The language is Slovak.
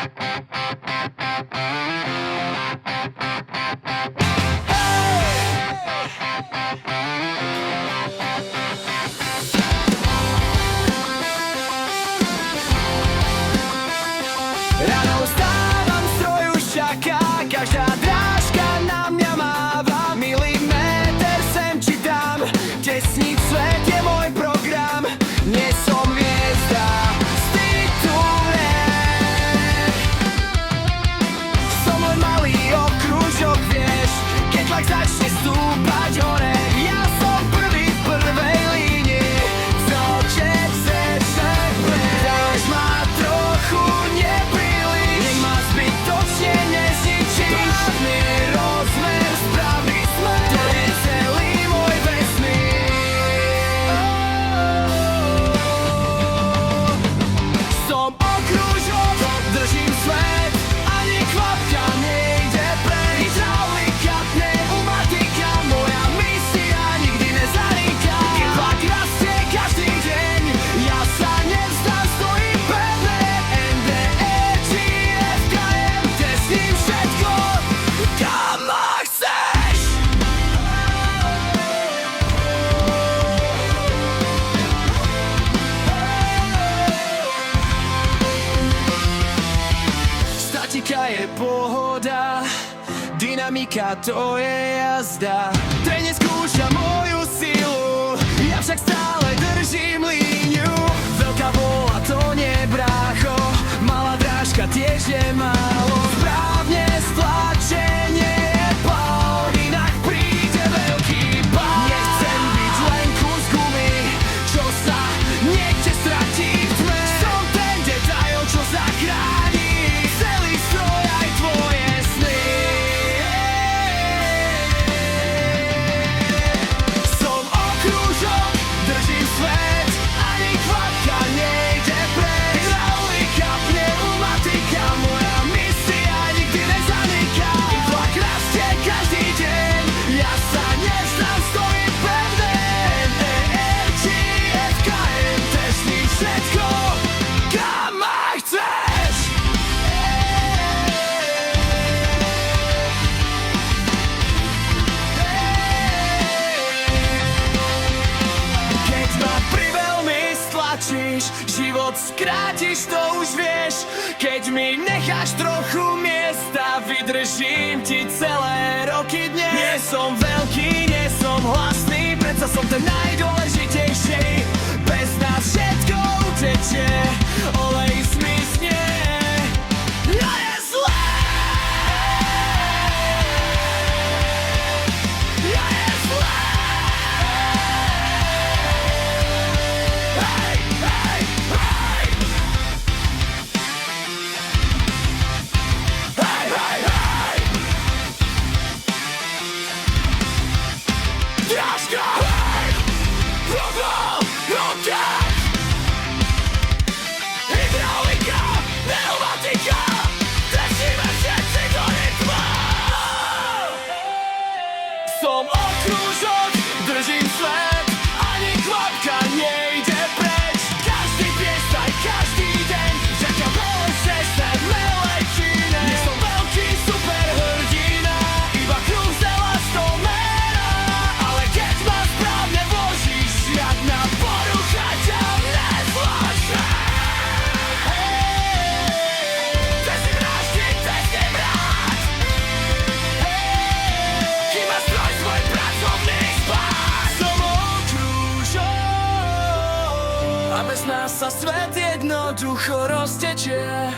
Ráno vstávam, stroj už čaká, každá drážka na mňa máva. Milimeter sem či tam, tesník svet je môj program. Nie som hviezda z tituliek, som len malý okružok, vieš. Keď tlak začne stúpať hore, ja som prvý v prvej línii. Co keď chceš, dáš ma trochu nepríliš, nech ma zbytočne nezničíš. Správny rozmer, správny smer, to je celý môj vesmír. Som okružok, držím svet, ani kvapka nejde preč. Hydraulika, pneumatika, moja misia nikdy nezaniká. Keď tlak rastie každý deň, ja sa nevzdám, stojím pevne. NDR či FKM, tesním všetko, kam ma chceš. Statika je pohoda, dynamika to je jazda. Ten neskúša moju silu, ja však stále držím líniu. Veľká vola to nie brácho, malá drážka tiež je málo. Správne stlačenie je pál, inak príde veľký pál. Nechcem byť len kus gumy, čo sa niekde stratí v tme. Som ten detail, čo zachráni celý stroj aj tvoje sny. Som okružok, držím svet, ani kvapka nejde preč. Hydraulika, pneumatika, moja misia nikdy nezaniká. Keď tlak rastie každý deň, ja sa nevzdám, stojím pevne. NDR či FKM, tesním všetko, kam ma chceš. Keď ma priveľmi stlačíš, život skrátiš, to už vieš. Keď mi necháš trochu miesta, vydržím ti celé roky dnes. Nie som veľký, nie som hlasný, predsa som ten najdôležitejší. Bez nás všetko utečie, olej zmizne. Ja je zlé, ja je zlé. Hej, hej, hej. Hej, hej, hej. Drážka, hej. Program, rocket. Hydraulika, pneumatika, držíme všetci do rytma. Som okružok, držím svet, ani kvapka nejde preč. Každý piesaj, každý deň, čakám boj, že sem neletíme. Nie som veľký superhrdina, iba krúzela stomera. Ale keď ma správne vložíš, žiadna porucha ťa nezvlášť. Tesním rážky, tesním rád, kým ma stroj svoj pracovný spát. Som okružok a bez nás sa svet jednoducho roztečie.